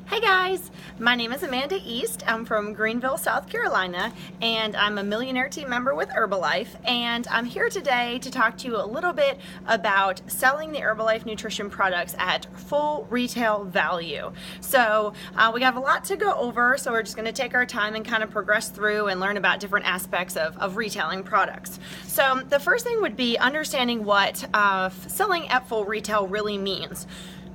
Hey guys, my name is Amanda East. I'm from Greenville, South Carolina, and I'm a Millionaire Team member with Herbalife. And I'm here today to talk to you a little bit about selling the Herbalife nutrition products at full retail value. So we have a lot to go over, so we're just going to take our time and kind of progress through and learn about different aspects of retailing products. So the first thing would be understanding what selling at full retail really means.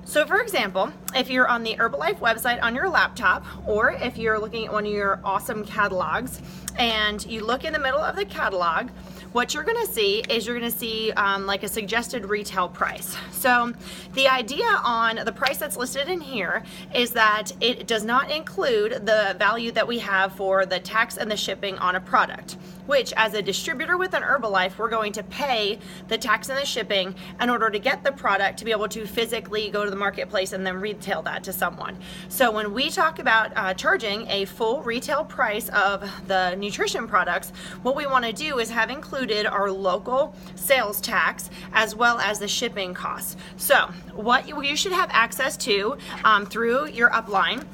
So for example, if you're on the Herbalife website on your laptop, or if you're looking at one of your awesome catalogs and you look in the middle of the catalog, what you're going to see is you're going to see like a suggested retail price. So the idea on the price that's listed in here is that it does not include the value that we have for the tax and the shipping on a product, which as a distributor within Herbalife, we're going to pay the tax and the shipping in order to get the product to be able to physically go to the marketplace and then retail that to someone. So when we talk about charging a full retail price of the nutrition products, what we want to do is have included our local sales tax as well as the shipping costs. So what you should have access to through your upline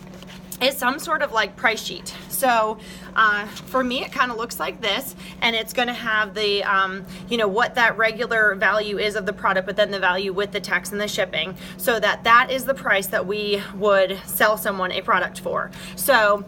is some sort of like price sheet. So for me, it kind of looks like this, and it's going to have the, what that regular value is of the product, but then the value with the tax and the shipping, so that is the price that we would sell someone a product for. So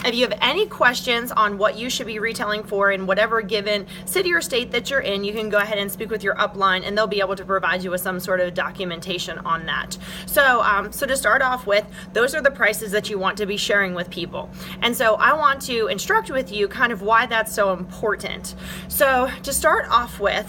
if you have any questions on what you should be retailing for in whatever given city or state that you're in, you can go ahead and speak with your upline, and they'll be able to provide you with some sort of documentation on that. So, so to start off with, those are the prices that you want to be sharing with people. And so I want to instruct with you kind of why that's so important. So to start off with,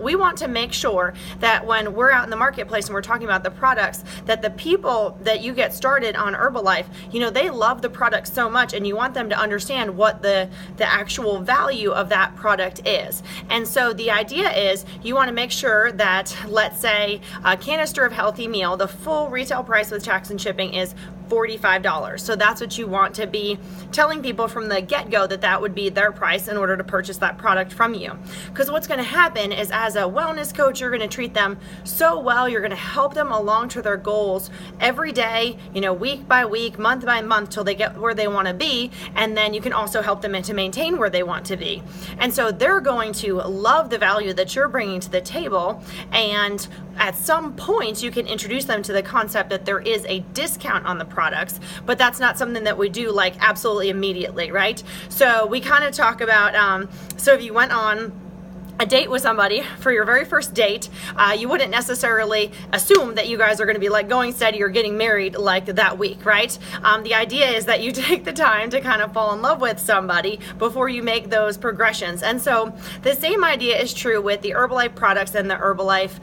we want to make sure that when we're out in the marketplace and we're talking about the products, that the people that you get started on Herbalife, they love the product so much, and you want them to understand what the actual value of that product is. And so the idea is you want to make sure that, let's say, a canister of Healthy Meal, the full retail price with tax and shipping is $45. So that's what you want to be telling people from the get-go, that would be their price in order to purchase that product from you. Because what's going to happen is, as a wellness coach, you're going to treat them so well. You're going to help them along to their goals every day, week by week, month by month, till they get where they want to be. And then you can also help them to maintain where they want to be. And so they're going to love the value that you're bringing to the table. And at some point, you can introduce them to the concept that there is a discount on the products, but that's not something that we do like absolutely immediately, right? So we kind of talk about, so if you went on a date with somebody for your very first date, you wouldn't necessarily assume that you guys are going to be like going steady or getting married like that week, right? The idea is that you take the time to kind of fall in love with somebody before you make those progressions. And so the same idea is true with the Herbalife products and the Herbalife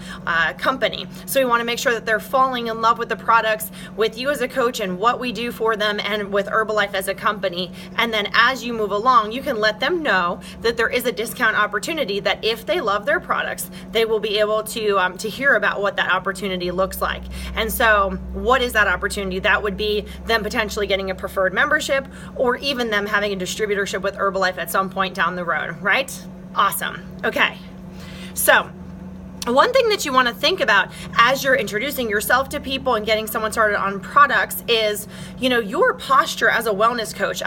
company. So we want to make sure that they're falling in love with the products, with you as a coach and what we do for them, and with Herbalife as a company. And then as you move along, you can let them know that there is a discount opportunity, that if they love their products, they will be able to hear about what that opportunity looks like. And so what is that opportunity? That would be them potentially getting a preferred membership, or even them having a distributorship with Herbalife at some point down the road, right? Awesome. Okay. So one thing that you want to think about as you're introducing yourself to people and getting someone started on products is, your posture as a wellness coach.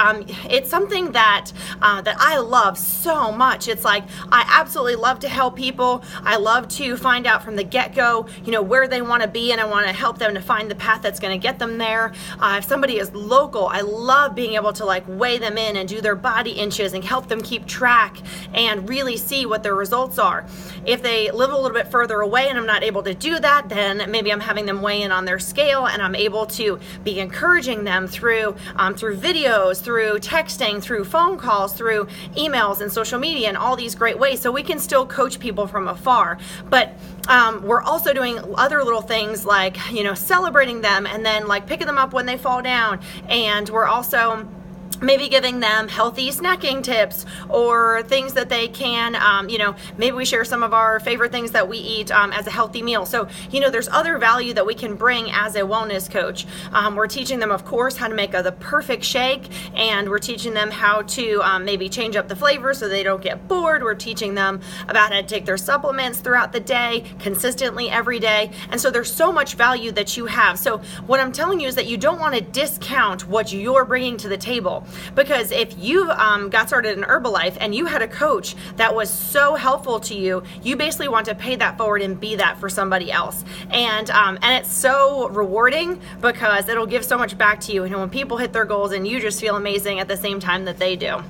It's something that I love so much. It's like, I absolutely love to help people. I love to find out from the get-go, where they want to be, and I want to help them to find the path that's going to get them there. If somebody is local, I love being able to like weigh them in and do their body inches and help them keep track and really see what their results are. If they live a little bit further away and I'm not able to do that, then maybe I'm having them weigh in on their scale, and I'm able to be encouraging them through videos, through texting, through phone calls, through emails and social media, and all these great ways. So we can still coach people from afar, but we're also doing other little things like, celebrating them, and then like picking them up when they fall down. And we're also maybe giving them healthy snacking tips or things that they can, maybe we share some of our favorite things that we eat as a healthy meal. So, there's other value that we can bring as a wellness coach. We're teaching them, of course, how to make the perfect shake, and we're teaching them how to maybe change up the flavor so they don't get bored. We're teaching them about how to take their supplements throughout the day, consistently every day. And so there's so much value that you have. So what I'm telling you is that you don't want to discount what you're bringing to the table. Because if you got started in Herbalife and you had a coach that was so helpful to you, you basically want to pay that forward and be that for somebody else. And it's so rewarding because it'll give so much back to you. When people hit their goals and you just feel amazing at the same time that they do.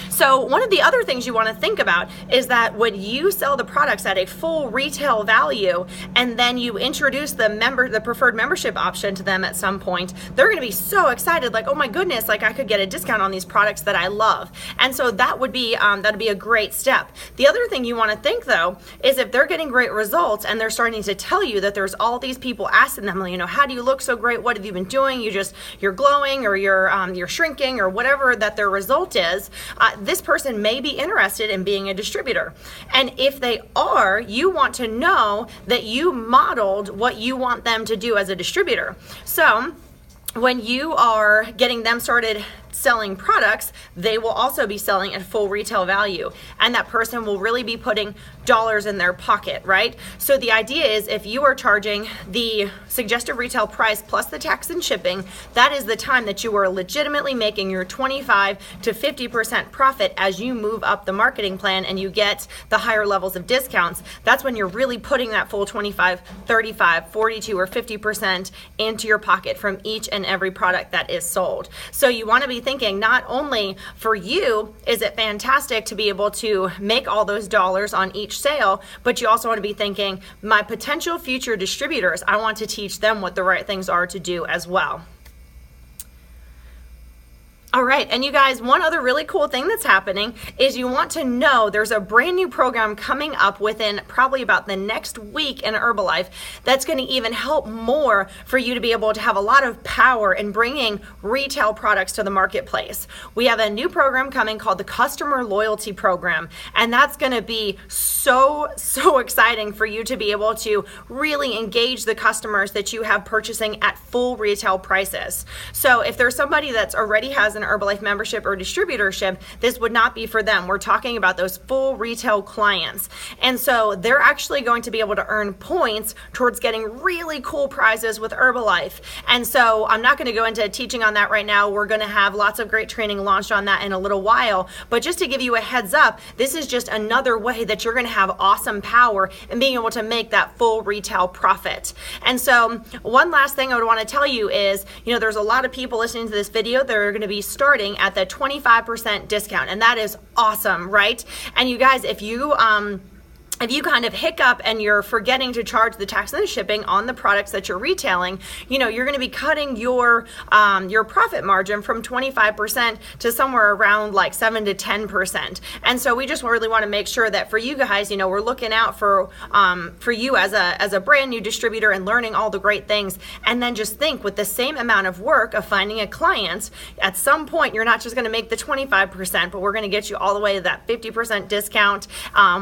So one of the other things you want to think about is that when you sell the products at a full retail value and then you introduce the preferred membership option to them at some point, they're going to be so excited, like, oh my goodness, like I could get a discount on these products that I love. And so that would be a great step. The other thing you want to think though is if they're getting great results and they're starting to tell you that there's all these people asking them, how do you look so great? What have you been doing? You're glowing, or you're shrinking, or whatever that their result is. This person may be interested in being a distributor. And if they are, you want to know that you modeled what you want them to do as a distributor. So when you are getting them started selling products, they will also be selling at full retail value, and that person will really be putting dollars in their pocket, right? So the idea is if you are charging the suggested retail price plus the tax and shipping, that is the time that you are legitimately making your 25 to 50% profit as you move up the marketing plan and you get the higher levels of discounts. That's when you're really putting that full 25, 35, 42, or 50% into your pocket from each and every product that is sold. So you want to be thinking not only for you is it fantastic to be able to make all those dollars on each sale, but you also want to be thinking my potential future distributors, I want to teach them what the right things are to do as well. All right, and you guys, one other really cool thing that's happening is you want to know there's a brand new program coming up within probably about the next week in Herbalife that's going to even help more for you to be able to have a lot of power in bringing retail products to the marketplace. We have a new program coming called the Customer Loyalty Program, and that's going to be so exciting for you to be able to really engage the customers that you have purchasing at full retail prices. So if there's somebody that's already has an Herbalife membership or distributorship, this would not be for them. We're talking about those full retail clients. And so they're actually going to be able to earn points towards getting really cool prizes with Herbalife. And so I'm not going to go into teaching on that right now. We're going to have lots of great training launched on that in a little while. But just to give you a heads up, this is just another way that you're going to have awesome power in being able to make that full retail profit. And so one last thing I would want to tell you is, there's a lot of people listening to this video that are going to be starting at the 25% discount, and that is awesome, right? And you guys, if you kind of hiccup and you're forgetting to charge the tax and the shipping on the products that you're retailing, you're going to be cutting your profit margin from 25% to somewhere around like 7 to 10%. And so we just really want to make sure that for you guys, we're looking out for you as a brand new distributor and learning all the great things. And then just think, with the same amount of work of finding a client, at some point you're not just going to make the 25%, but we're going to get you all the way to that 50% discount,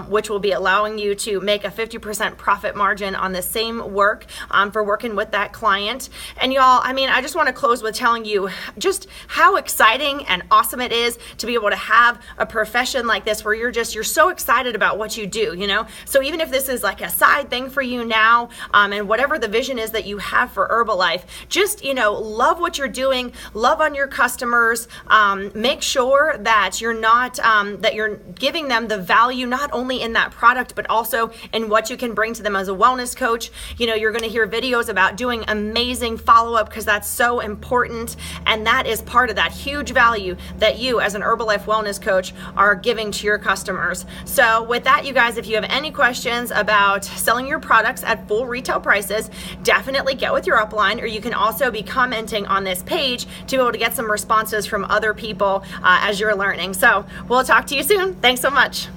which will be allowing you to make a 50% profit margin on the same work for working with that client. And y'all, I just want to close with telling you just how exciting and awesome it is to be able to have a profession like this where you're so excited about what you do, So even if this is like a side thing for you now, and whatever the vision is that you have for Herbalife, just, love what you're doing, love on your customers, make sure that you're not, that you're giving them the value not only in that product, but also in what you can bring to them as a wellness coach. You're going to hear videos about doing amazing follow-up because that's so important, and that is part of that huge value that you as an Herbalife wellness coach are giving to your customers. So with that, you guys, if you have any questions about selling your products at full retail prices, definitely get with your upline, or you can also be commenting on this page to be able to get some responses from other people as you're learning. So we'll talk to you soon. Thanks so much.